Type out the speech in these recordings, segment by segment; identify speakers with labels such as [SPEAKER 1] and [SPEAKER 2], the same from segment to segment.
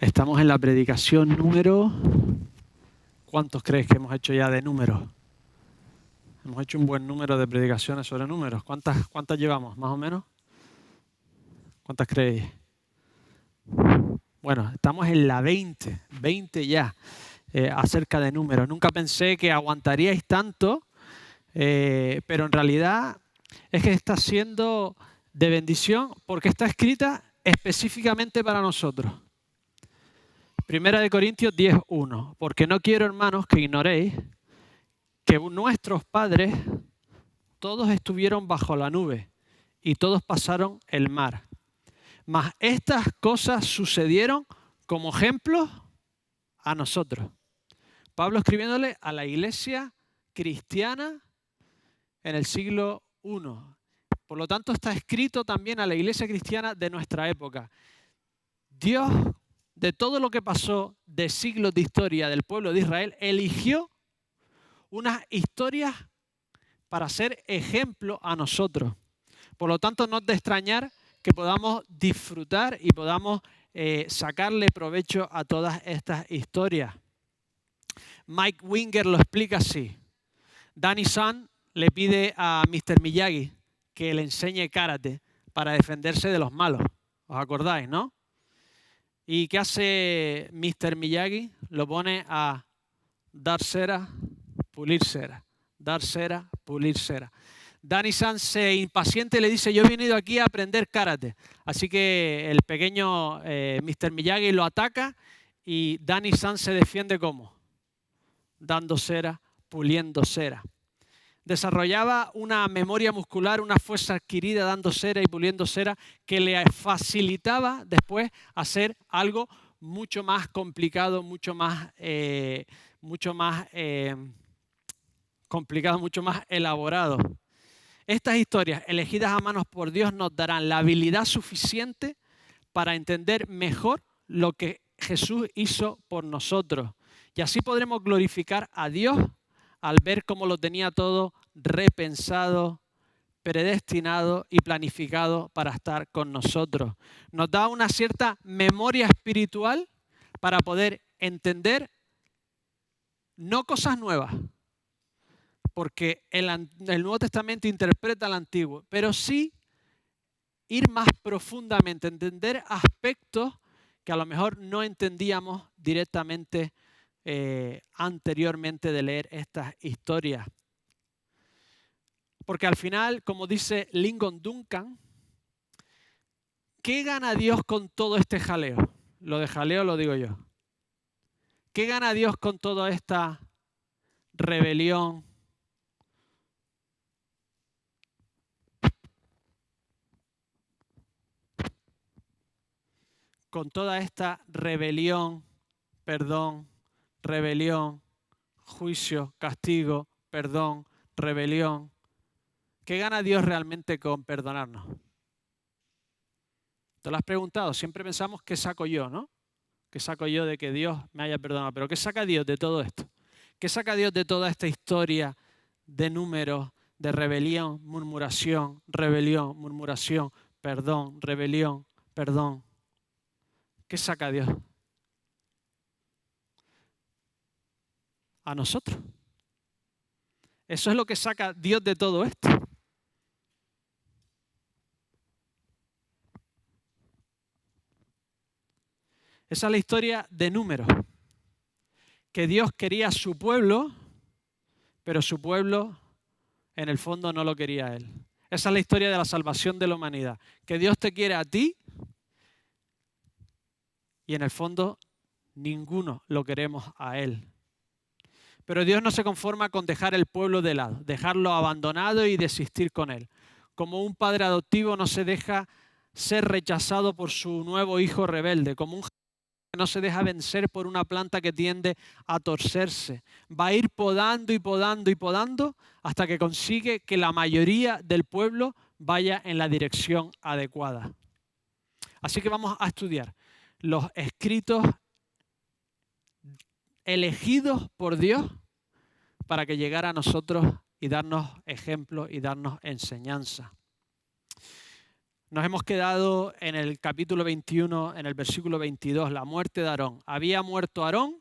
[SPEAKER 1] Estamos en la predicación número... ¿Cuántos crees que hemos hecho ya de números? Hemos hecho un buen número de predicaciones sobre números. ¿Cuántas llevamos, más o menos? ¿Cuántas creéis? Bueno, estamos en la 20 ya, acerca de números. Nunca pensé que aguantaríais tanto, pero en realidad es que está siendo de bendición porque está escrita específicamente para nosotros. Primera de Corintios 10:1. Porque no quiero, hermanos, que ignoréis que nuestros padres todos estuvieron bajo la nube y todos pasaron el mar. Mas estas cosas sucedieron como ejemplos a nosotros. Pablo escribiéndole a la iglesia cristiana en el siglo I. Por lo tanto, está escrito también a la iglesia cristiana de nuestra época. Dios, de todo lo que pasó de siglos de historia del pueblo de Israel, eligió unas historias para ser ejemplo a nosotros. Por lo tanto, no es de extrañar que podamos disfrutar y podamos sacarle provecho a todas estas historias. Mike Winger lo explica así. Danny-san le pide a Mr. Miyagi que le enseñe karate para defenderse de los malos. ¿Os acordáis, no? ¿Y qué hace Mr. Miyagi? Lo pone a dar cera, pulir cera. Dar cera, pulir cera. Danny-san se impaciente y le dice: yo he venido aquí a aprender karate. Así que el pequeño Mr. Miyagi lo ataca y Danny-san se defiende ¿cómo? Dando cera, puliendo cera. Desarrollaba una memoria muscular, una fuerza adquirida dando cera y puliendo cera que le facilitaba después hacer algo mucho más complicado, mucho más complicado, mucho más elaborado. Estas historias elegidas a manos por Dios nos darán la habilidad suficiente para entender mejor lo que Jesús hizo por nosotros. Y así podremos glorificar a Dios al ver cómo lo tenía todo repensado, predestinado y planificado para estar con nosotros. Nos da una cierta memoria espiritual para poder entender no cosas nuevas, porque el Nuevo Testamento interpreta el Antiguo, pero sí ir más profundamente, entender aspectos que a lo mejor no entendíamos directamente anteriormente de leer estas historias. Porque al final, como dice Lyndon Duncan, ¿qué gana Dios con todo este jaleo? Lo de jaleo lo digo yo. ¿Qué gana Dios con toda esta rebelión? Con toda esta rebelión, perdón, rebelión, juicio, castigo, perdón, rebelión. ¿Qué gana Dios realmente con perdonarnos? ¿Te lo has preguntado? Siempre pensamos ¿qué saco yo, no? ¿Qué saco yo de que Dios me haya perdonado? Pero ¿qué saca Dios de todo esto? ¿Qué saca Dios de toda esta historia de números, de rebelión, murmuración, perdón, rebelión, perdón? ¿Qué saca Dios? A nosotros. Eso es lo que saca Dios de todo esto. Esa es la historia de números. Que Dios quería a su pueblo, pero su pueblo en el fondo no lo quería a Él. Esa es la historia de la salvación de la humanidad. Que Dios te quiere a ti y en el fondo ninguno lo queremos a Él. Pero Dios no se conforma con dejar el pueblo de lado, dejarlo abandonado y desistir con él. Como un padre adoptivo no se deja ser rechazado por su nuevo hijo rebelde, como un que no se deja vencer por una planta que tiende a torcerse. Va a ir podando y podando y podando hasta que consigue que la mayoría del pueblo vaya en la dirección adecuada. Así que vamos a estudiar los escritos elegidos por Dios para que llegara a nosotros y darnos ejemplos y darnos enseñanza. Nos hemos quedado en el capítulo 21, en el versículo 22, la muerte de Aarón. Había muerto Aarón,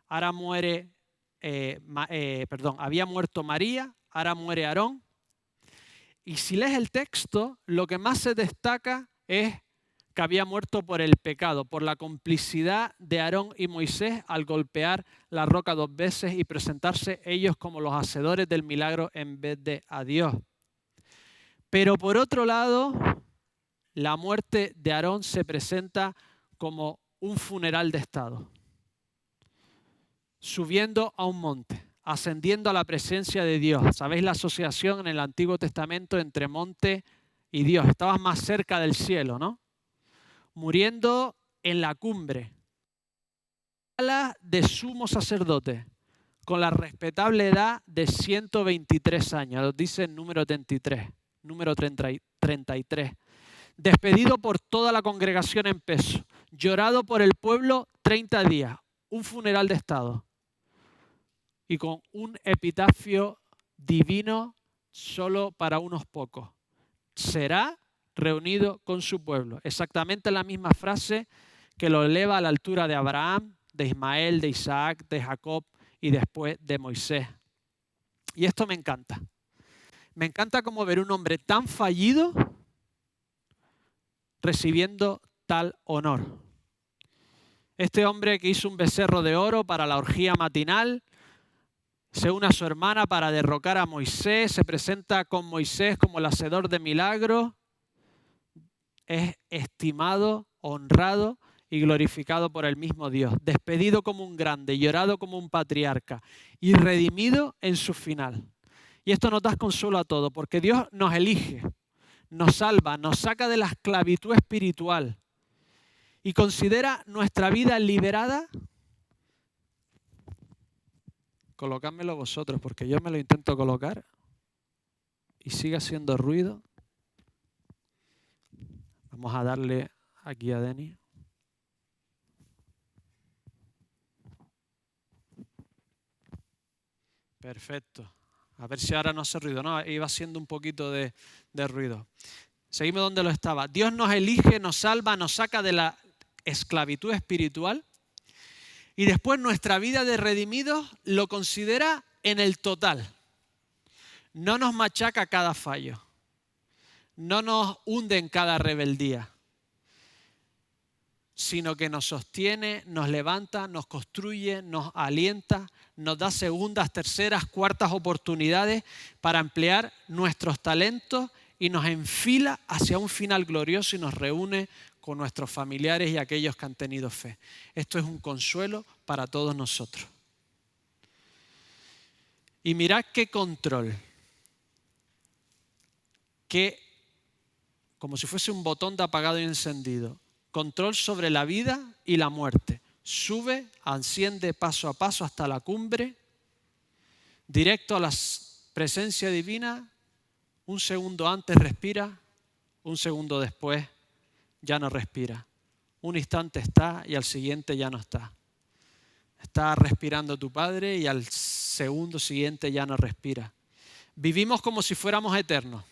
[SPEAKER 1] ahora muere, había muerto María, ahora muere Aarón. Y si lees el texto, lo que más se destaca es que había muerto por el pecado, por la complicidad de Aarón y Moisés al golpear la roca 2 veces y presentarse ellos como los hacedores del milagro en vez de a Dios. Pero por otro lado, la muerte de Aarón se presenta como un funeral de estado, subiendo a un monte, ascendiendo a la presencia de Dios. ¿Sabéis la asociación en el Antiguo Testamento entre monte y Dios? Estabas más cerca del cielo, ¿no? Muriendo en la cumbre, de sumo sacerdote, con la respetable edad de 123 años, lo dice el número 33, número 33. Despedido por toda la congregación en peso, llorado por el pueblo 30 días, un funeral de estado y con un epitafio divino solo para unos pocos. Será reunido con su pueblo. Exactamente la misma frase que lo eleva a la altura de Abraham, de Ismael, de Isaac, de Jacob y después de Moisés. Y esto me encanta. Me encanta como ver un hombre tan fallido recibiendo tal honor. Este hombre que hizo un becerro de oro para la orgía matinal, se une a su hermana para derrocar a Moisés, se presenta con Moisés como el hacedor de milagros, es estimado, honrado y glorificado por el mismo Dios, despedido como un grande, llorado como un patriarca y redimido en su final. Y esto nos da consuelo a todos, porque Dios nos elige, nos salva, nos saca de la esclavitud espiritual y considera nuestra vida liberada. Colocádmelo vosotros, porque yo me lo intento colocar y sigue haciendo ruido. Vamos a darle aquí a Denis. Perfecto. A ver si ahora no hace ruido. No, iba haciendo un poquito de ruido. Seguimos donde lo estaba. Dios nos elige, nos salva, nos saca de la esclavitud espiritual y después nuestra vida de redimidos lo considera en el total. No nos machaca cada fallo. No nos hunde en cada rebeldía, sino que nos sostiene, nos levanta, nos construye, nos alienta, nos da segundas, terceras, cuartas oportunidades para emplear nuestros talentos y nos enfila hacia un final glorioso y nos reúne con nuestros familiares y aquellos que han tenido fe. Esto es un consuelo para todos nosotros. Y mirad qué control, como si fuese un botón de apagado y encendido, control sobre la vida y la muerte. Sube, asciende paso a paso hasta la cumbre, directo a la presencia divina. Un segundo antes respira, un segundo después ya no respira. Un instante está y al siguiente ya no está. Está respirando tu Padre y al segundo siguiente ya no respira. Vivimos como si fuéramos eternos.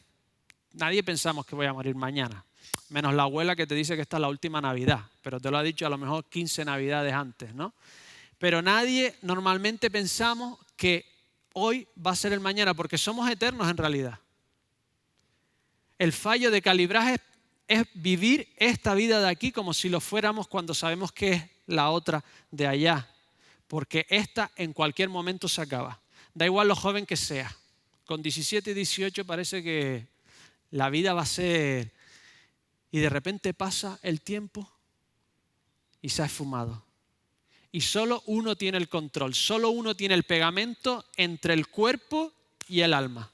[SPEAKER 1] Nadie pensamos que voy a morir mañana, menos la abuela que te dice que esta es la última Navidad, pero te lo ha dicho a lo mejor 15 Navidades antes, ¿no? Pero nadie normalmente pensamos que hoy va a ser el mañana, porque somos eternos en realidad. El fallo de calibraje es vivir esta vida de aquí como si lo fuéramos cuando sabemos que es la otra de allá, porque esta en cualquier momento se acaba. Da igual lo joven que sea. Con 17 y 18 parece que la vida va a ser... Y de repente pasa el tiempo y se ha esfumado. Y solo uno tiene el control, solo uno tiene el pegamento entre el cuerpo y el alma.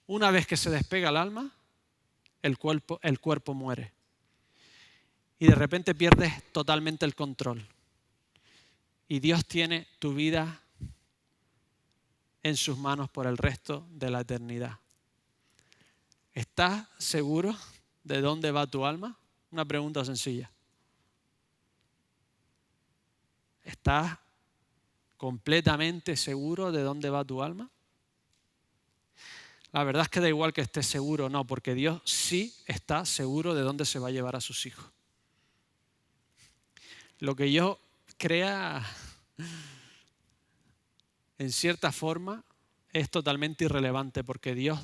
[SPEAKER 1] Una vez que se despega el alma, el cuerpo muere. Y de repente pierdes totalmente el control. Y Dios tiene tu vida en sus manos por el resto de la eternidad. ¿Estás seguro de dónde va tu alma? Una pregunta sencilla. ¿Estás completamente seguro de dónde va tu alma? La verdad es que da igual que estés seguro o no, porque Dios sí está seguro de dónde se va a llevar a sus hijos. Lo que yo crea, en cierta forma, es totalmente irrelevante, porque Dios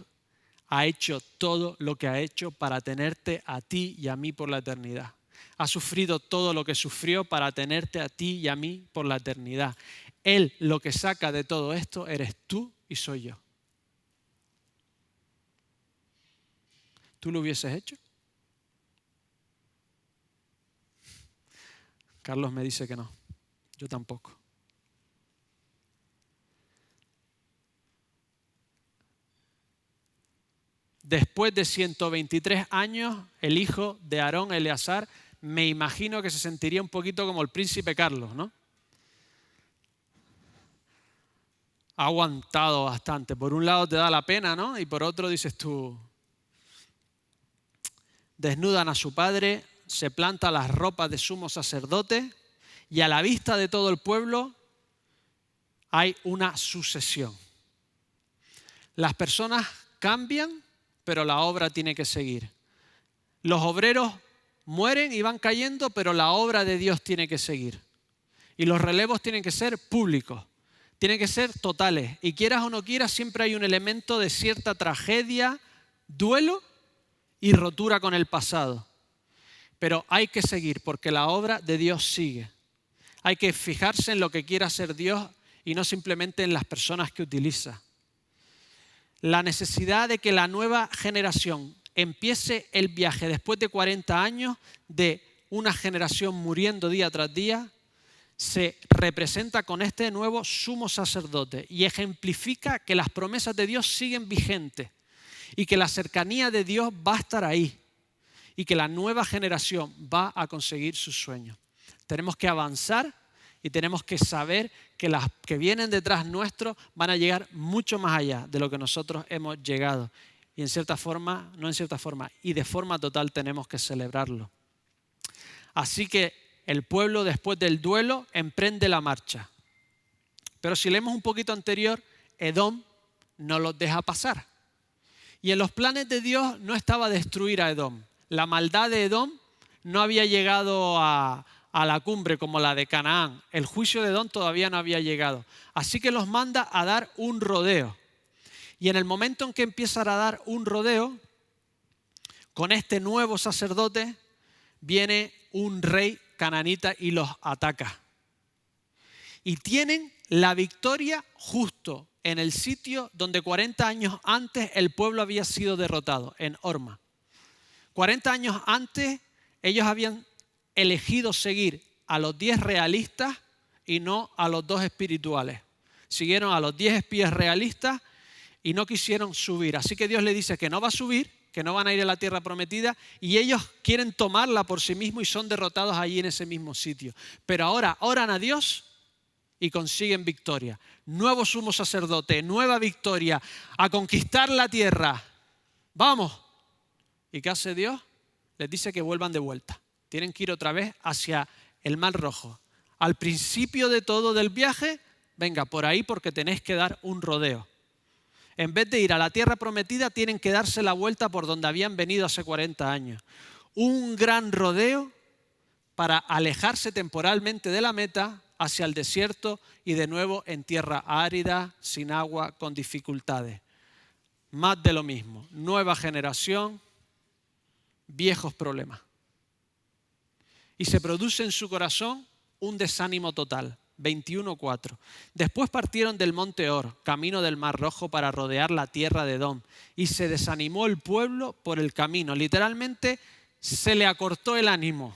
[SPEAKER 1] ha hecho todo lo que ha hecho para tenerte a ti y a mí por la eternidad. Ha sufrido todo lo que sufrió para tenerte a ti y a mí por la eternidad. Él lo que saca de todo esto eres tú y soy yo. ¿Tú lo hubieses hecho? Carlos me dice que no. Yo tampoco. Después de 123 años, el hijo de Aarón, Eleazar, me imagino que se sentiría un poquito como el príncipe Carlos, ¿no? Ha aguantado bastante. Por un lado te da la pena, ¿no? Y por otro dices tú, desnudan a su padre, se planta las ropas de sumo sacerdote y a la vista de todo el pueblo hay una sucesión. Las personas cambian, pero la obra tiene que seguir. Los obreros mueren y van cayendo, pero la obra de Dios tiene que seguir. Y los relevos tienen que ser públicos, tienen que ser totales. Y quieras o no quieras, siempre hay un elemento de cierta tragedia, duelo y rotura con el pasado. Pero hay que seguir porque la obra de Dios sigue. Hay que fijarse en lo que quiere hacer Dios y no simplemente en las personas que utiliza. La necesidad de que la nueva generación empiece el viaje después de 40 años de una generación muriendo día tras día, se representa con este nuevo sumo sacerdote y ejemplifica que las promesas de Dios siguen vigentes y que la cercanía de Dios va a estar ahí y que la nueva generación va a conseguir sus sueños. Tenemos que avanzar y tenemos que saber que las que vienen detrás nuestro van a llegar mucho más allá de lo que nosotros hemos llegado. Y en cierta forma, no en cierta forma, y de forma total tenemos que celebrarlo. Así que el pueblo después del duelo emprende la marcha. Pero si leemos un poquito anterior, Edom no los deja pasar. Y en los planes de Dios no estaba destruir a Edom. La maldad de Edom no había llegado a la cumbre como la de Canaán. El juicio de Edom todavía no había llegado. Así que los manda a dar un rodeo. Y en el momento en que empiezan a dar un rodeo, con este nuevo sacerdote viene un rey cananita y los ataca. Y tienen la victoria justo en el sitio donde 40 años antes el pueblo había sido derrotado, en Horma. 40 años antes ellos habían elegido seguir a los 10 realistas y no a los 2 espirituales. Siguieron a los 10 espías realistas y no quisieron subir. Así que Dios le dice que no va a subir, que no van a ir a la tierra prometida y ellos quieren tomarla por sí mismos y son derrotados allí en ese mismo sitio. Pero ahora oran a Dios y consiguen victoria. Nuevo sumo sacerdote, nueva victoria, a conquistar la tierra. ¡Vamos! ¿Y qué hace Dios? Les dice que vuelvan de vuelta. Tienen que ir otra vez hacia el Mar Rojo. Al principio de todo del viaje, venga, por ahí porque tenéis que dar un rodeo. En vez de ir a la tierra prometida, tienen que darse la vuelta por donde habían venido hace 40 años. Un gran rodeo para alejarse temporalmente de la meta hacia el desierto y de nuevo en tierra árida, sin agua, con dificultades. Más de lo mismo. Nueva generación, viejos problemas. Y se produce en su corazón un desánimo total. 21:4. Después partieron del monte Hor, camino del Mar Rojo, para rodear la tierra de Edom. Y se desanimó el pueblo por el camino. Literalmente se le acortó el ánimo.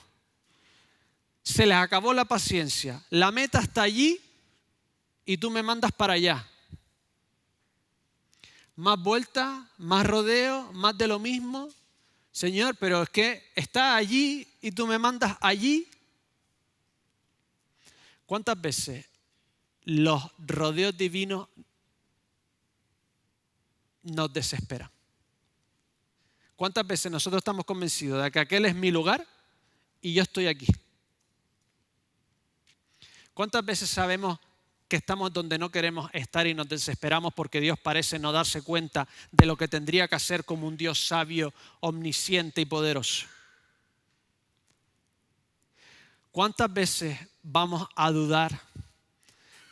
[SPEAKER 1] Se les acabó la paciencia. La meta está allí y tú me mandas para allá. Más vueltas, más rodeo, más de lo mismo. Señor, pero es que está allí y tú me mandas allí. ¿Cuántas veces los rodeos divinos nos desesperan? ¿Cuántas veces nosotros estamos convencidos de que aquel es mi lugar y yo estoy aquí? ¿Cuántas veces sabemos que estamos donde no queremos estar y nos desesperamos porque Dios parece no darse cuenta de lo que tendría que hacer como un Dios sabio, omnisciente y poderoso? ¿Cuántas veces vamos a dudar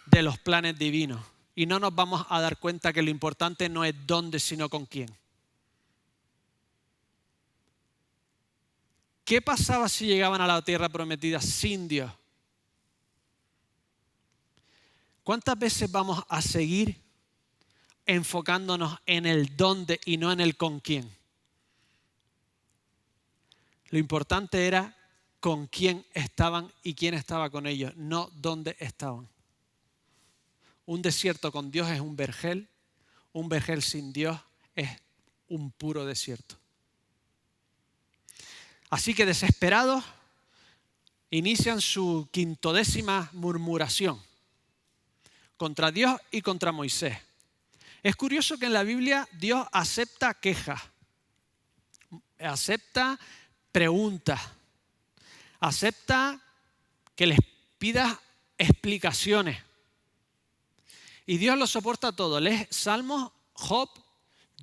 [SPEAKER 1] de los planes divinos y no nos vamos a dar cuenta que lo importante no es dónde, sino con quién? ¿Qué pasaba si llegaban a la tierra prometida sin Dios? ¿Cuántas veces vamos a seguir enfocándonos en el dónde y no en el con quién? Lo importante era con quién estaban y quién estaba con ellos, no dónde estaban. Un desierto con Dios es un vergel sin Dios es un puro desierto. Así que desesperados, inician su 50ª murmuración contra Dios y contra Moisés. Es curioso que en la Biblia Dios acepta quejas, acepta preguntas, acepta que les pidas explicaciones. Y Dios lo soporta todo. Lees Salmos, Job,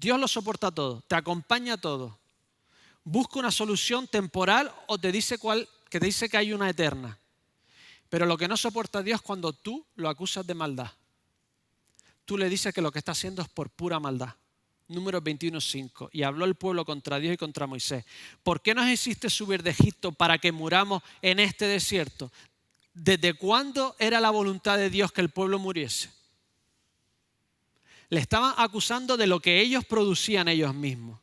[SPEAKER 1] Dios lo soporta todo, te acompaña todo. Busca una solución temporal o te dice que te dice que hay una eterna. Pero lo que no soporta Dios es cuando tú lo acusas de maldad. Tú le dices que lo que está haciendo es por pura maldad. Números 21:5. Y habló el pueblo contra Dios y contra Moisés. ¿Por qué nos hiciste subir de Egipto para que muramos en este desierto? ¿Desde cuándo era la voluntad de Dios que el pueblo muriese? Le estaban acusando de lo que ellos producían ellos mismos.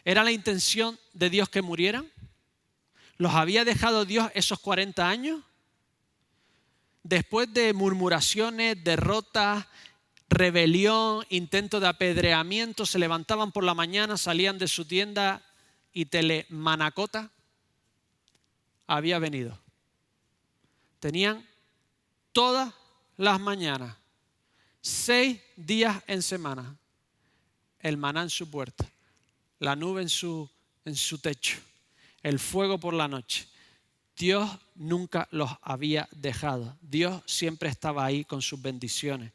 [SPEAKER 1] ¿Era la intención de Dios que murieran? ¿Los había dejado Dios esos 40 años? Después de murmuraciones, derrotas, rebelión, intento de apedreamiento, se levantaban por la mañana, salían de su tienda y Telemanacota había venido. Tenían todas las mañanas, 6 días en semana, el maná en su puerta, la nube en su techo, el fuego por la noche. Dios nunca los había dejado. Dios siempre estaba ahí con sus bendiciones.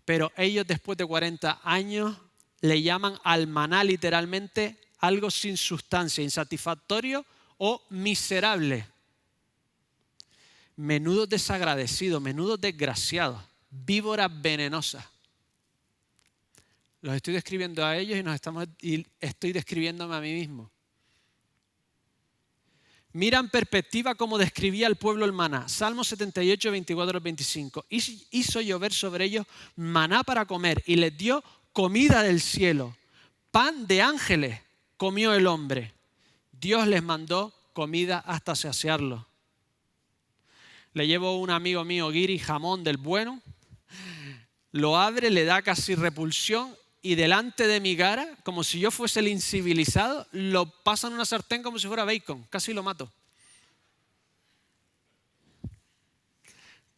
[SPEAKER 1] Pero ellos después de 40 años le llaman al maná literalmente algo sin sustancia, insatisfactorio o miserable. Menudos desagradecidos, menudos desgraciados, víboras venenosas. Los estoy describiendo a ellos y estoy describiéndome a mí mismo. Mira en perspectiva cómo describía el pueblo el maná. Salmo 78, 24 al 25. Hizo llover sobre ellos maná para comer y les dio comida del cielo. Pan de ángeles comió el hombre. Dios les mandó comida hasta saciarlos. Le llevo un amigo mío, guiri, jamón del bueno. Lo abre, le da casi repulsión y delante de mi cara, como si yo fuese el incivilizado, lo pasa en una sartén como si fuera bacon. Casi lo mato.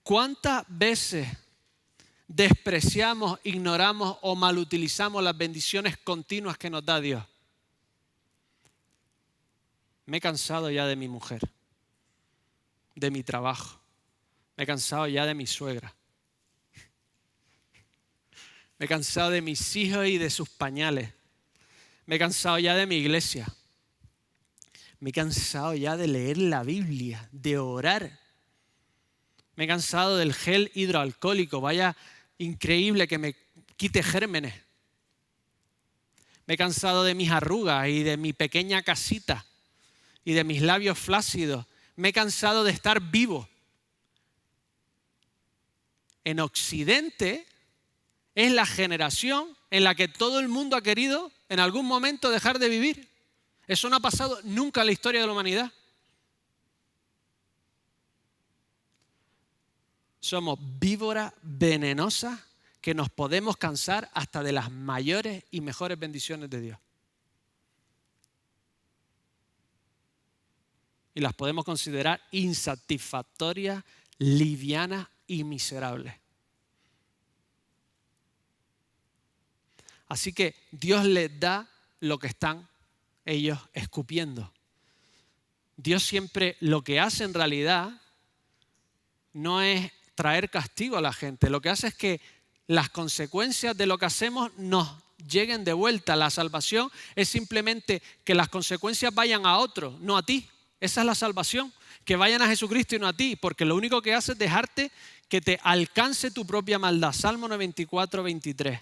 [SPEAKER 1] ¿Cuántas veces despreciamos, ignoramos o malutilizamos las bendiciones continuas que nos da Dios? Me he cansado ya de mi mujer, de mi trabajo. Me he cansado ya de mi suegra. Me he cansado de mis hijos y de sus pañales. Me he cansado ya de mi iglesia. Me he cansado ya de leer la Biblia, de orar. Me he cansado del gel hidroalcohólico. Vaya increíble que me quite gérmenes. Me he cansado de mis arrugas y de mi pequeña casita y de mis labios flácidos. Me he cansado de estar vivo. En Occidente es la generación en la que todo el mundo ha querido en algún momento dejar de vivir. Eso no ha pasado nunca en la historia de la humanidad. Somos víboras venenosas que nos podemos cansar hasta de las mayores y mejores bendiciones de Dios. Y las podemos considerar insatisfactorias, livianas y miserables. Así que Dios les da lo que están ellos escupiendo. Dios siempre lo que hace en realidad no es traer castigo a la gente. Lo que hace es que las consecuencias de lo que hacemos nos lleguen de vuelta. La salvación es simplemente que las consecuencias vayan a otro, no a ti. Esa es la salvación, que vayan a Jesucristo y no a ti, porque lo único que hace es dejarte que te alcance tu propia maldad. Salmo 94, 23.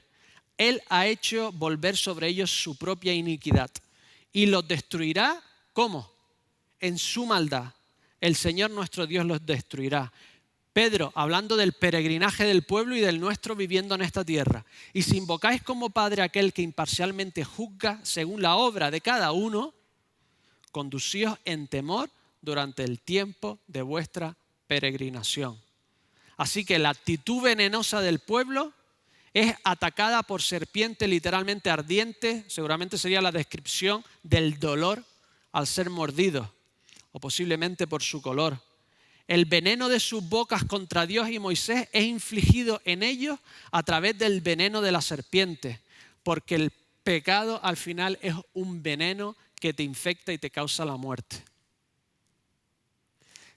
[SPEAKER 1] Él ha hecho volver sobre ellos su propia iniquidad y los destruirá, ¿cómo? En su maldad. El Señor nuestro Dios los destruirá. Pedro, hablando del peregrinaje del pueblo y del nuestro viviendo en esta tierra. Y si invocáis como Padre aquel que imparcialmente juzga según la obra de cada uno, conducíos en temor durante el tiempo de vuestra peregrinación. Así que la actitud venenosa del pueblo es atacada por serpiente literalmente ardiente, seguramente sería la descripción del dolor al ser mordido, o posiblemente por su color. El veneno de sus bocas contra Dios y Moisés es infligido en ellos a través del veneno de la serpiente, porque el pecado al final es un veneno que te infecta y te causa la muerte.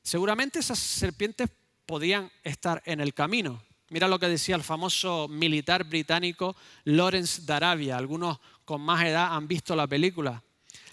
[SPEAKER 1] Seguramente esas serpientes podían estar en el camino. Mira lo que decía el famoso militar británico Lawrence de Arabia. Algunos con más edad han visto la película.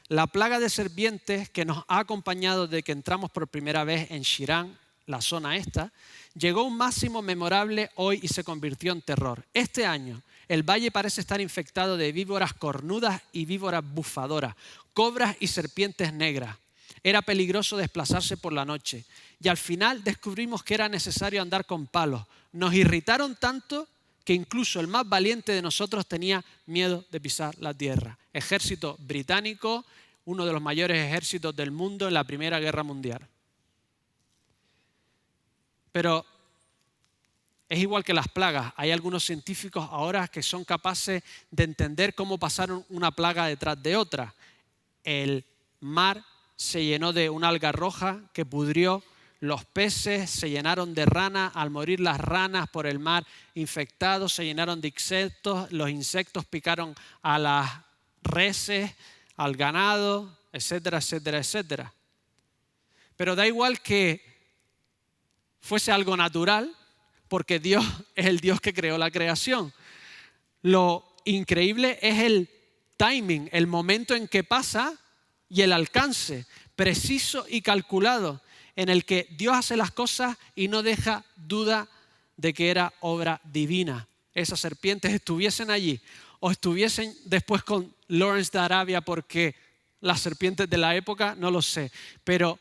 [SPEAKER 1] La plaga de serpientes que nos ha acompañado desde que entramos por primera vez en Shirán, la zona esta, llegó a un máximo memorable hoy y se convirtió en terror. Este año el valle parece estar infectado de víboras cornudas y víboras bufadoras, cobras y serpientes negras. Era peligroso desplazarse por la noche y al final descubrimos que era necesario andar con palos. Nos irritaron tanto que incluso el más valiente de nosotros tenía miedo de pisar la tierra. Ejército británico, uno de los mayores ejércitos del mundo en la Primera Guerra Mundial. Pero es igual que las plagas. Hay algunos científicos ahora que son capaces de entender cómo pasaron una plaga detrás de otra. El mar se llenó de una alga roja que pudrió. Los peces se llenaron de ranas, al morir las ranas por el mar infectados, se llenaron de insectos, los insectos picaron a las reses, al ganado, etcétera, etcétera, etcétera. Pero da igual que fuese algo natural, porque Dios es el Dios que creó la creación. Lo increíble es el timing, el momento en que pasa y el alcance preciso y calculado, en el que Dios hace las cosas y no deja duda de que era obra divina. Esas serpientes estuviesen allí o estuviesen después con Lawrence de Arabia porque las serpientes de la época, no lo sé. Pero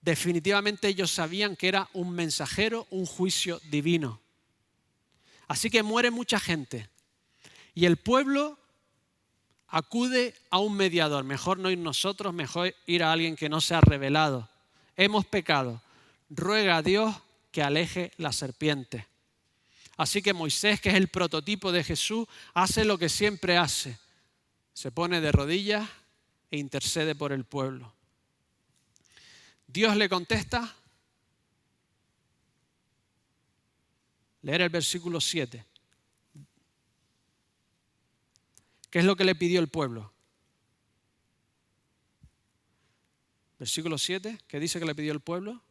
[SPEAKER 1] definitivamente ellos sabían que era un mensajero, un juicio divino. Así que muere mucha gente. Y el pueblo acude a un mediador. Mejor no ir nosotros, mejor ir a alguien que no se ha revelado. Hemos pecado, ruega a Dios que aleje la serpiente. Así que Moisés, que es el prototipo de Jesús, hace lo que siempre hace. Se pone de rodillas e intercede por el pueblo. Dios le contesta. Leer el versículo 7. ¿Qué es lo que le pidió el pueblo? Versículo 7, ¿qué dice que le pidió el pueblo?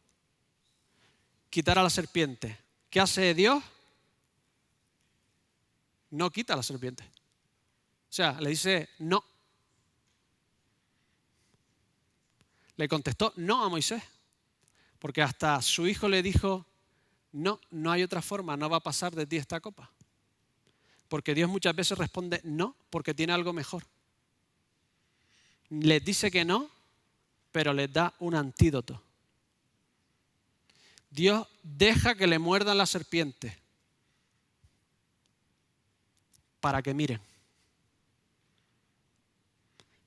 [SPEAKER 1] Quitar a la serpiente. ¿Qué hace Dios? No quita a la serpiente. O sea, le dice no. Le contestó no a Moisés. Porque hasta su hijo le dijo, no, no hay otra forma, no va a pasar de ti esta copa. Porque Dios muchas veces responde no, porque tiene algo mejor. Les dice que no, pero les da un antídoto. Dios deja que le muerdan la serpiente para que miren.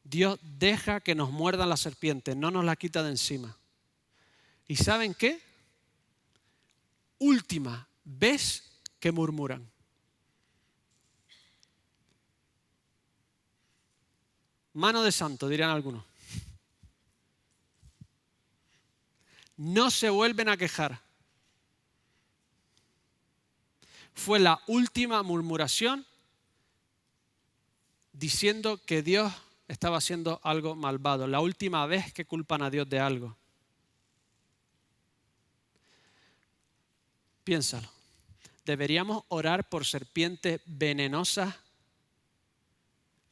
[SPEAKER 1] Dios deja que nos muerdan la serpiente, no nos la quita de encima. ¿Y saben qué? Última vez que murmuran. Mano de santo, dirán algunos. No se vuelven a quejar. Fue la última murmuración diciendo que Dios estaba haciendo algo malvado. La última vez que culpan a Dios de algo. Piénsalo. ¿Deberíamos orar por serpientes venenosas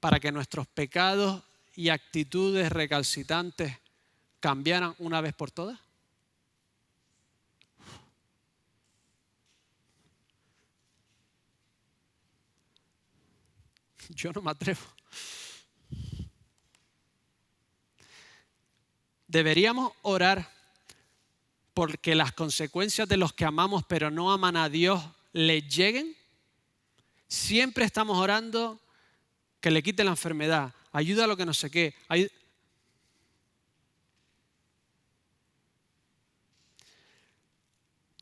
[SPEAKER 1] para que nuestros pecados y actitudes recalcitrantes cambiaran una vez por todas? Yo no me atrevo. Deberíamos orar porque las consecuencias de los que amamos pero no aman a Dios les lleguen. Siempre estamos orando que le quite la enfermedad, ayuda a lo que no sé qué.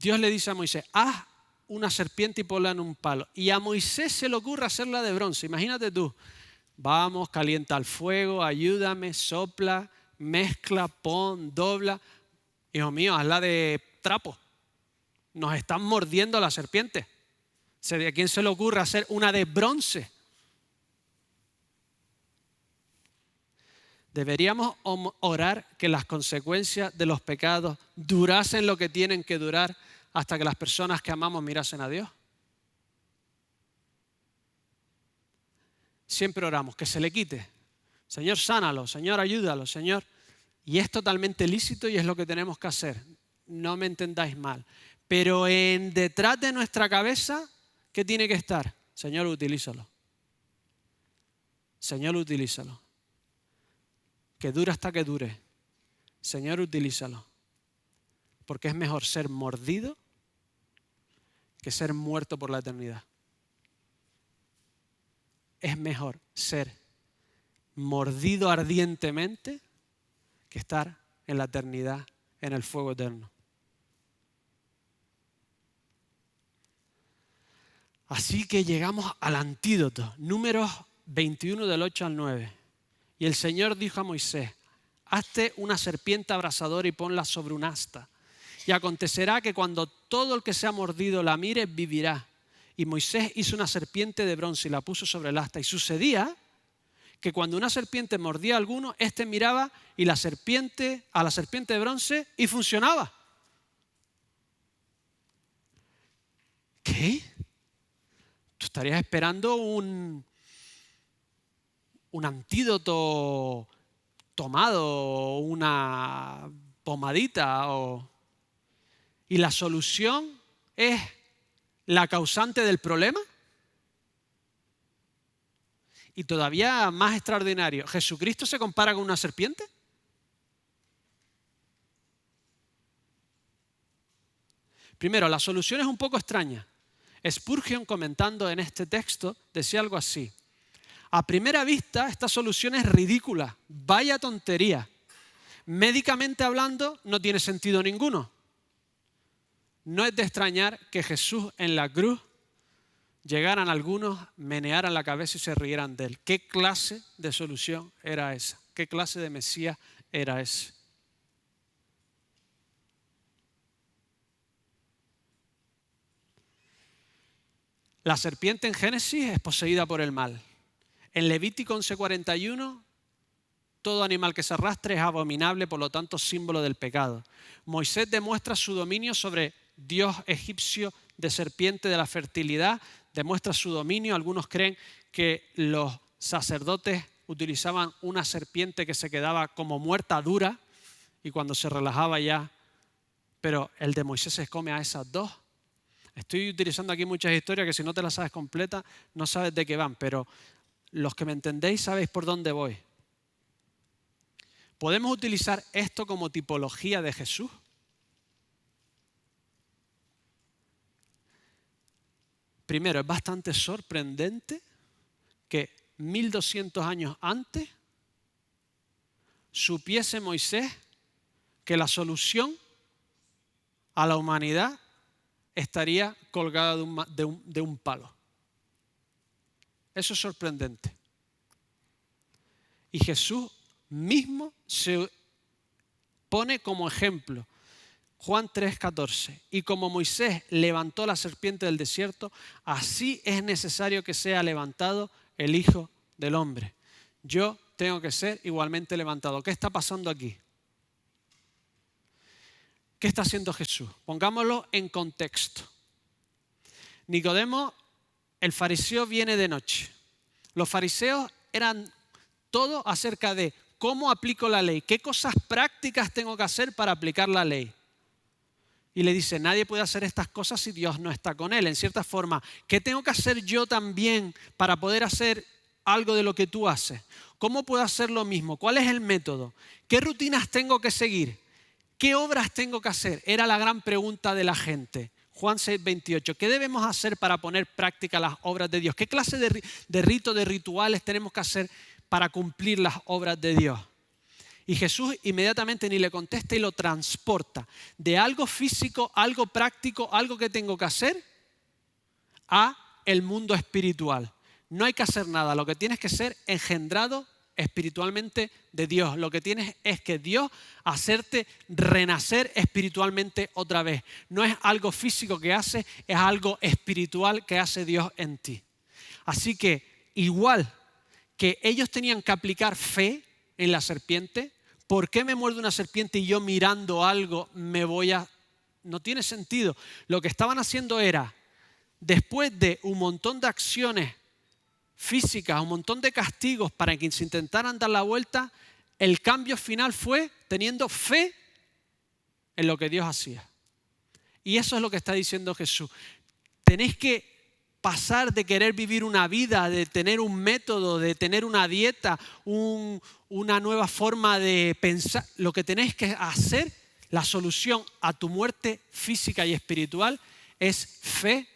[SPEAKER 1] Dios le dice a Moisés, haz una serpiente y ponla en un palo. Y a Moisés se le ocurre hacerla de bronce. Imagínate tú, vamos, calienta el fuego, ayúdame, sopla, mezcla, pon, dobla. Hijo mío, hazla de trapo. Nos están mordiendo la serpiente. ¿A quién se le ocurre hacer una de bronce? Deberíamos orar que las consecuencias de los pecados durasen lo que tienen que durar hasta que las personas que amamos mirasen a Dios. Siempre oramos, que se le quite. Señor, sánalo, Señor, ayúdalo, Señor. Y es totalmente lícito y es lo que tenemos que hacer. No me entendáis mal. Pero detrás de nuestra cabeza, ¿qué tiene que estar? Señor, utilízalo. Señor, utilízalo. Que dure hasta que dure. Señor, utilízalo. Porque es mejor ser mordido que ser muerto por la eternidad. Es mejor ser mordido ardientemente que estar en la eternidad, en el fuego eterno. Así que llegamos al antídoto, Números 21 del 8 al 9. Y el Señor dijo a Moisés, hazte una serpiente abrasadora y ponla sobre un asta. Y acontecerá que cuando todo el que sea mordido la mire, vivirá. Y Moisés hizo una serpiente de bronce y la puso sobre el asta. Y sucedía que cuando una serpiente mordía a alguno, éste miraba y a la serpiente de bronce y funcionaba. ¿Qué? Tú estarías esperando un antídoto tomado, una pomadita y la solución es la causante del problema. Y todavía más extraordinario, ¿Jesucristo se compara con una serpiente? Primero, la solución es un poco extraña. Spurgeon, comentando en este texto, decía algo así. A primera vista, esta solución es ridícula. Vaya tontería. Médicamente hablando, no tiene sentido ninguno. No es de extrañar que Jesús en la cruz llegaran algunos, menearan la cabeza y se rieran de él. ¿Qué clase de solución era esa? ¿Qué clase de Mesías era ese? La serpiente en Génesis es poseída por el mal. En Levítico 11:41, todo animal que se arrastre es abominable, por lo tanto símbolo del pecado. Moisés demuestra su dominio sobre dios egipcio de serpiente de la fertilidad, demuestra su dominio. Algunos creen que los sacerdotes utilizaban una serpiente que se quedaba como muerta dura y cuando se relajaba ya, pero el de Moisés se come a esas dos. Estoy utilizando aquí muchas historias que si no te las sabes completa no sabes de qué van, pero los que me entendéis sabéis por dónde voy. ¿Podemos utilizar esto como tipología de Jesús? Primero, es bastante sorprendente que 1200 años antes supiese Moisés que la solución a la humanidad estaría colgada de un palo. Eso es sorprendente. Y Jesús mismo se pone como ejemplo. Juan 3:14. Y como Moisés levantó la serpiente del desierto, así es necesario que sea levantado el Hijo del Hombre. Yo tengo que ser igualmente levantado. ¿Qué está pasando aquí? ¿Qué está haciendo Jesús? Pongámoslo en contexto. Nicodemo, el fariseo, viene de noche. Los fariseos eran todo acerca de cómo aplico la ley, qué cosas prácticas tengo que hacer para aplicar la ley. Y le dice, nadie puede hacer estas cosas si Dios no está con él. En cierta forma, ¿qué tengo que hacer yo también para poder hacer algo de lo que tú haces? ¿Cómo puedo hacer lo mismo? ¿Cuál es el método? ¿Qué rutinas tengo que seguir? ¿Qué obras tengo que hacer? Era la gran pregunta de la gente. Juan 6:28. ¿Qué debemos hacer para poner en práctica las obras de Dios? ¿Qué clase de ritos, de rituales tenemos que hacer para cumplir las obras de Dios? Y Jesús inmediatamente ni le contesta y lo transporta de algo físico, algo práctico, algo que tengo que hacer, a el mundo espiritual. No hay que hacer nada, lo que tienes que ser engendrado espiritualmente de Dios. Lo que tienes es que Dios hacerte renacer espiritualmente otra vez. No es algo físico que hace, es algo espiritual que hace Dios en ti. Así que igual que ellos tenían que aplicar fe en la serpiente, ¿por qué me muerde una serpiente y yo mirando algo me voy a...? No tiene sentido. Lo que estaban haciendo era, después de un montón de acciones físicas, un montón de castigos para que se intentaran dar la vuelta, el cambio final fue teniendo fe en lo que Dios hacía. Y eso es lo que está diciendo Jesús. Tenéis que pasar de querer vivir una vida, de tener un método, de tener una dieta, una nueva forma de pensar. Lo que tenéis que hacer, la solución a tu muerte física y espiritual, es fe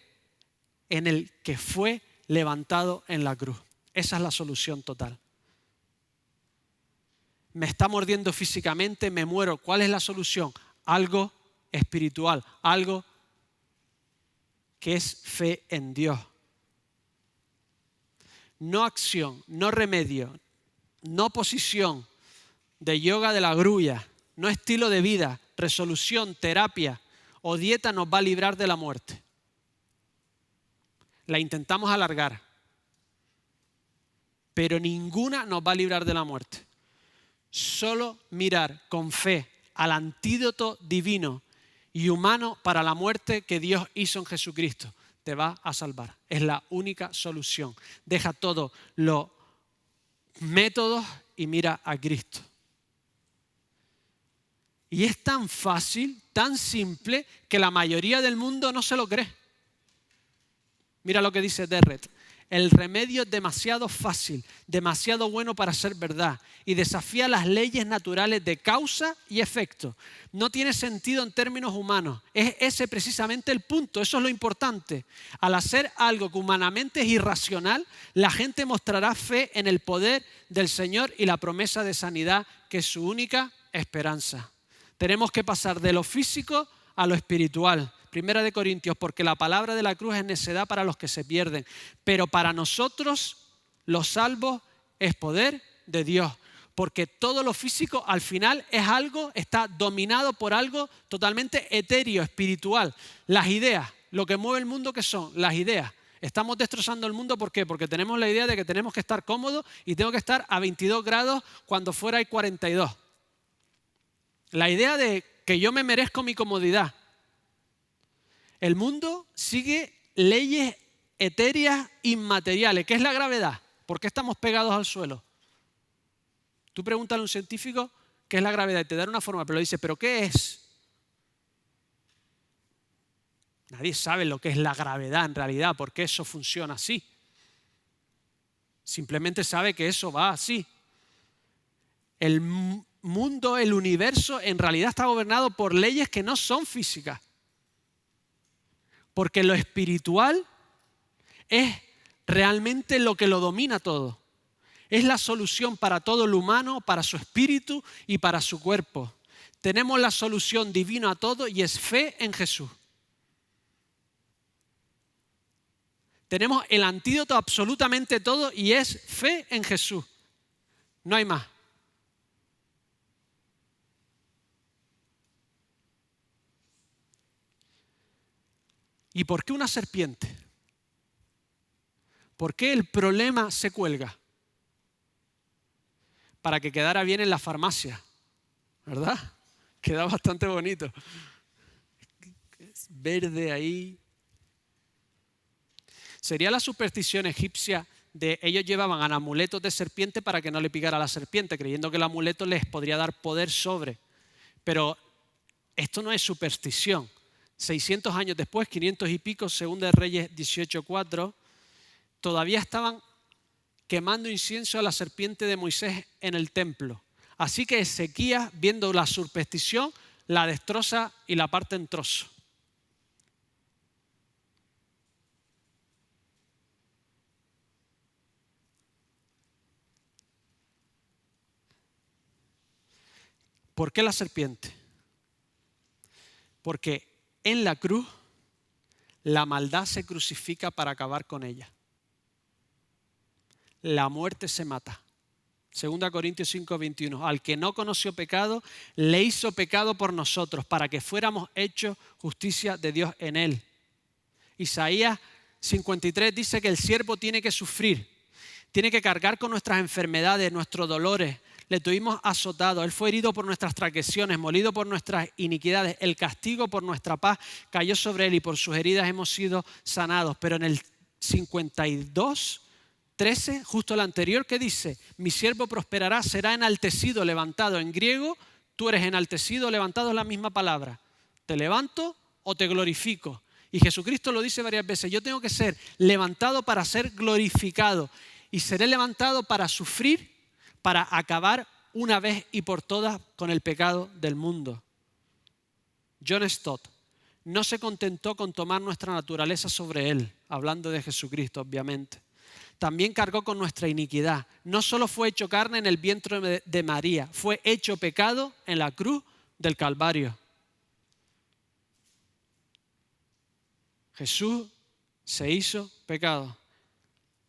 [SPEAKER 1] en el que fue levantado en la cruz. Esa es la solución total. Me está mordiendo físicamente, me muero. ¿Cuál es la solución? Algo espiritual, algo que es fe en Dios. No acción, no remedio, no posición de yoga de la grulla, no estilo de vida, resolución, terapia o dieta nos va a librar de la muerte. La intentamos alargar, pero ninguna nos va a librar de la muerte. Solo mirar con fe al antídoto divino y humano para la muerte que Dios hizo en Jesucristo te va a salvar. Es la única solución. Deja todos los métodos y mira a Cristo. Y es tan fácil, tan simple, que la mayoría del mundo no se lo cree. Mira lo que dice Derret. El remedio es demasiado fácil, demasiado bueno para ser verdad y desafía las leyes naturales de causa y efecto. No tiene sentido en términos humanos. Es ese precisamente el punto, eso es lo importante. Al hacer algo que humanamente es irracional, la gente mostrará fe en el poder del Señor y la promesa de sanidad, que es su única esperanza. Tenemos que pasar de lo físico a lo espiritual. Primera de Corintios, porque la palabra de la cruz es necedad para los que se pierden, pero para nosotros, los salvos, es poder de Dios. Porque todo lo físico al final es algo, está dominado por algo totalmente etéreo, espiritual. Las ideas, lo que mueve el mundo, ¿qué son? Las ideas. Estamos destrozando el mundo, ¿por qué? Porque tenemos la idea de que tenemos que estar cómodos y tengo que estar a 22 grados cuando fuera hay 42. La idea de que yo me merezco mi comodidad. El mundo sigue leyes etéreas inmateriales. ¿Qué es la gravedad? ¿Por qué estamos pegados al suelo? Tú pregúntale a un científico qué es la gravedad y te da una forma, pero le dice, ¿pero qué es? Nadie sabe lo que es la gravedad en realidad, por qué eso funciona así. Simplemente sabe que eso va así. El mundo, el universo, en realidad está gobernado por leyes que no son físicas. Porque lo espiritual es realmente lo que lo domina todo. Es la solución para todo lo humano, para su espíritu y para su cuerpo. Tenemos la solución divina a todo y es fe en Jesús. Tenemos el antídoto a absolutamente todo y es fe en Jesús. No hay más. ¿Y por qué una serpiente? ¿Por qué el problema se cuelga? Para que quedara bien en la farmacia, ¿verdad? Queda bastante bonito. Es verde ahí. Sería la superstición egipcia de ellos llevaban amuletos de serpiente para que no le picara a la serpiente, creyendo que el amuleto les podría dar poder sobre. Pero esto no es superstición. 600 años después, 500 y pico, según de Reyes 18:4, todavía estaban quemando incienso a la serpiente de Moisés en el templo. Así que Ezequías, viendo la superstición, la destroza y la parte en trozos. ¿Por qué la serpiente? Porque en la cruz la maldad se crucifica para acabar con ella. La muerte se mata. 2 Corintios 5:21. Al que no conoció pecado, le hizo pecado por nosotros, para que fuéramos hechos justicia de Dios en él. Isaías 53 dice que el siervo tiene que sufrir, tiene que cargar con nuestras enfermedades, nuestros dolores. Le tuvimos azotado, Él fue herido por nuestras transgresiones, molido por nuestras iniquidades. El castigo por nuestra paz cayó sobre Él y por sus heridas hemos sido sanados. Pero en el 52:13, justo el anterior, que dice, mi siervo prosperará, será enaltecido, levantado. En griego, tú eres enaltecido, levantado es la misma palabra. Te levanto o te glorifico. Y Jesucristo lo dice varias veces, yo tengo que ser levantado para ser glorificado. Y seré levantado para sufrir, para acabar una vez y por todas con el pecado del mundo. John Stott no se contentó con tomar nuestra naturaleza sobre Él, hablando de Jesucristo, obviamente. También cargó con nuestra iniquidad. No solo fue hecho carne en el vientre de María, fue hecho pecado en la cruz del Calvario. Jesús se hizo pecado.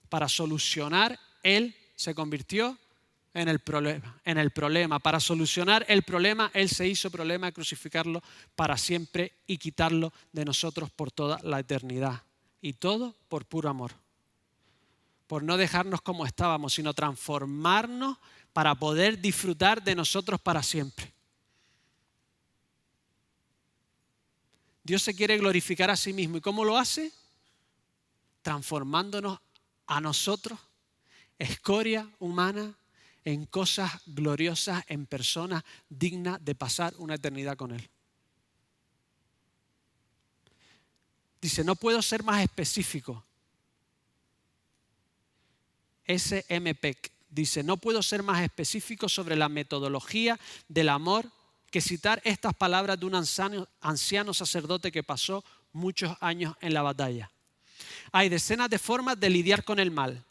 [SPEAKER 1] Para solucionar, Él se convirtió en el problema. Para solucionar el problema, Él se hizo problema de crucificarlo para siempre y quitarlo de nosotros por toda la eternidad. Y todo por puro amor. Por no dejarnos como estábamos, sino transformarnos para poder disfrutar de nosotros para siempre. Dios se quiere glorificar a sí mismo. ¿Y cómo lo hace? Transformándonos a nosotros, escoria humana, en cosas gloriosas, en personas dignas de pasar una eternidad con Él. Dice, no puedo ser más específico. S.M. Peck dice, no puedo ser más específico sobre la metodología del amor que citar estas palabras de un anciano sacerdote que pasó muchos años en la batalla. Hay decenas de formas de lidiar con el mal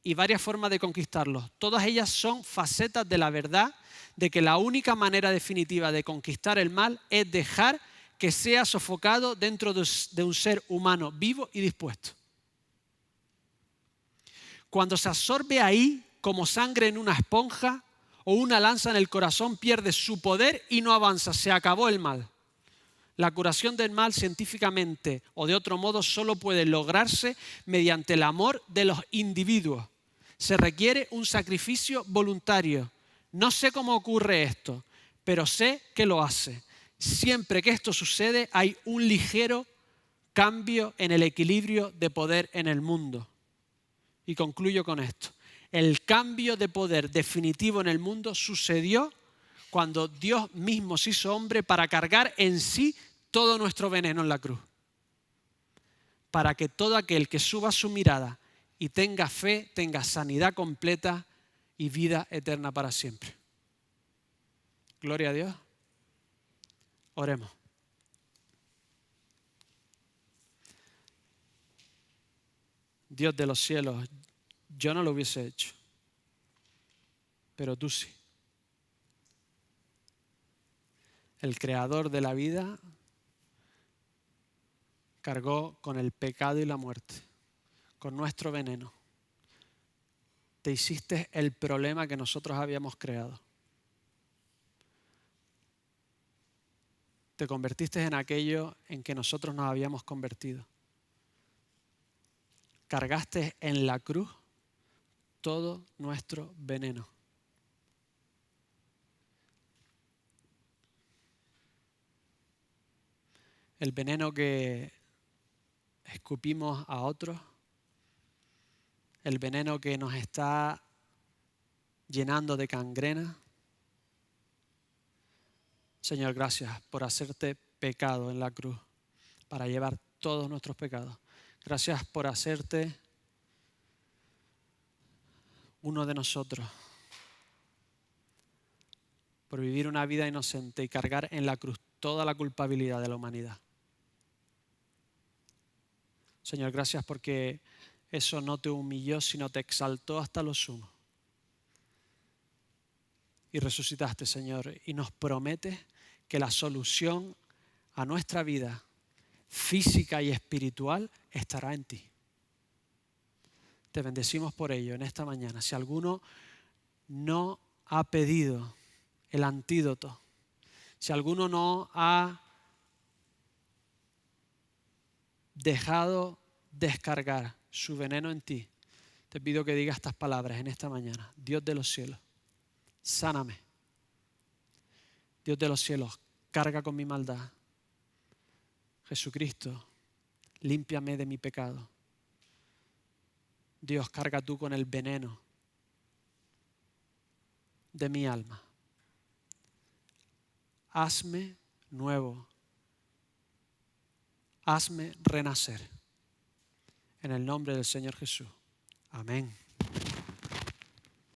[SPEAKER 1] y varias formas de conquistarlo. Todas ellas son facetas de la verdad de que la única manera definitiva de conquistar el mal es dejar que sea sofocado dentro de un ser humano vivo y dispuesto. Cuando se absorbe ahí como sangre en una esponja o una lanza en el corazón, pierde su poder y no avanza. Se acabó el mal. La curación del mal científicamente o de otro modo solo puede lograrse mediante el amor de los individuos. Se requiere un sacrificio voluntario. No sé cómo ocurre esto, pero sé que lo hace. Siempre que esto sucede hay un ligero cambio en el equilibrio de poder en el mundo. Y concluyo con esto. El cambio de poder definitivo en el mundo sucedió cuando Dios mismo se hizo hombre para cargar en sí todo nuestro veneno en la cruz. Para que todo aquel que suba su mirada y tenga fe, tenga sanidad completa y vida eterna para siempre. Gloria a Dios. Oremos. Dios de los cielos, yo no lo hubiese hecho, pero tú sí. El creador de la vida cargó con el pecado y la muerte, con nuestro veneno. Te hiciste el problema que nosotros habíamos creado. Te convertiste en aquello en que nosotros nos habíamos convertido. Cargaste en la cruz todo nuestro veneno. El veneno que escupimos a otros, el veneno que nos está llenando de gangrena. Señor, gracias por hacerte pecado en la cruz para llevar todos nuestros pecados. Gracias por hacerte uno de nosotros, por vivir una vida inocente y cargar en la cruz toda la culpabilidad de la humanidad. Señor, gracias porque eso no te humilló, sino te exaltó hasta lo sumo. Y resucitaste, Señor, y nos prometes que la solución a nuestra vida física y espiritual estará en ti. Te bendecimos por ello en esta mañana. Si alguno no ha pedido el antídoto, si alguno no ha dejado descargar su veneno en ti, te pido que digas estas palabras en esta mañana. Dios de los cielos, sáname. Dios de los cielos, carga con mi maldad. Jesucristo, límpiame de mi pecado. Dios, carga tú con el veneno de mi alma. Hazme nuevo. Hazme renacer. En el nombre del Señor Jesús. Amén.